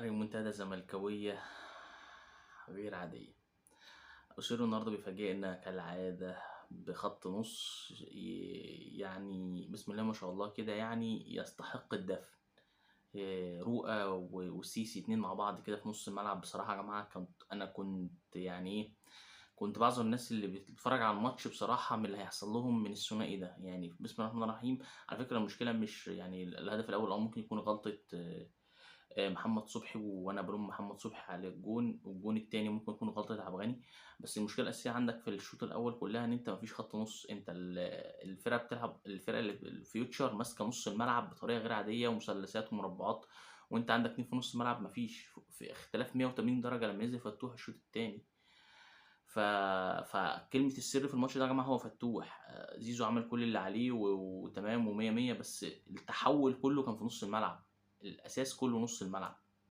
ريمونتادا زملكاوية غير عادية. أوسيرو النهارده بيفاجئنا كالعادة بخط نص يعني بسم الله ما شاء الله كده، يعني يستحق الدفن. رؤى والسيسي اتنين مع بعض كده في نص الملعب. بصراحة يا جماعة كنت يعني ايه، كنت بعذر الناس اللي بتتفرج على الماتش بصراحة من اللي هيحصل لهم من الثنائي ده. يعني بسم الله الرحمن الرحيم. على فكرة المشكلة مش يعني الهدف الأول، أو ممكن يكون غلطة محمد صبحي، وانا بلوم محمد صبحي على الجون، والجون التاني ممكن يكون غلطة عبد الغني. بس المشكله الاساسيه عندك في الشوط الاول كلها ان انت مفيش خط نص. انت الفرقه بتلعب، الفرقه اللي الفيوتشر ماسكه نص الملعب بطريقه غير عاديه، ومثلثات ومربعات، وانت عندك اتنين في نص الملعب. مفيش في اختلاف 180 درجه لما نزل فتوح الشوط التاني. ف... فكلمة السر في الماتش ده يا جماعة هو فتوح. زيزو عمل كل اللي عليه وتمام ومية مية، بس التحول كله كان في نص الملعب. الأساس كله نص الملعب.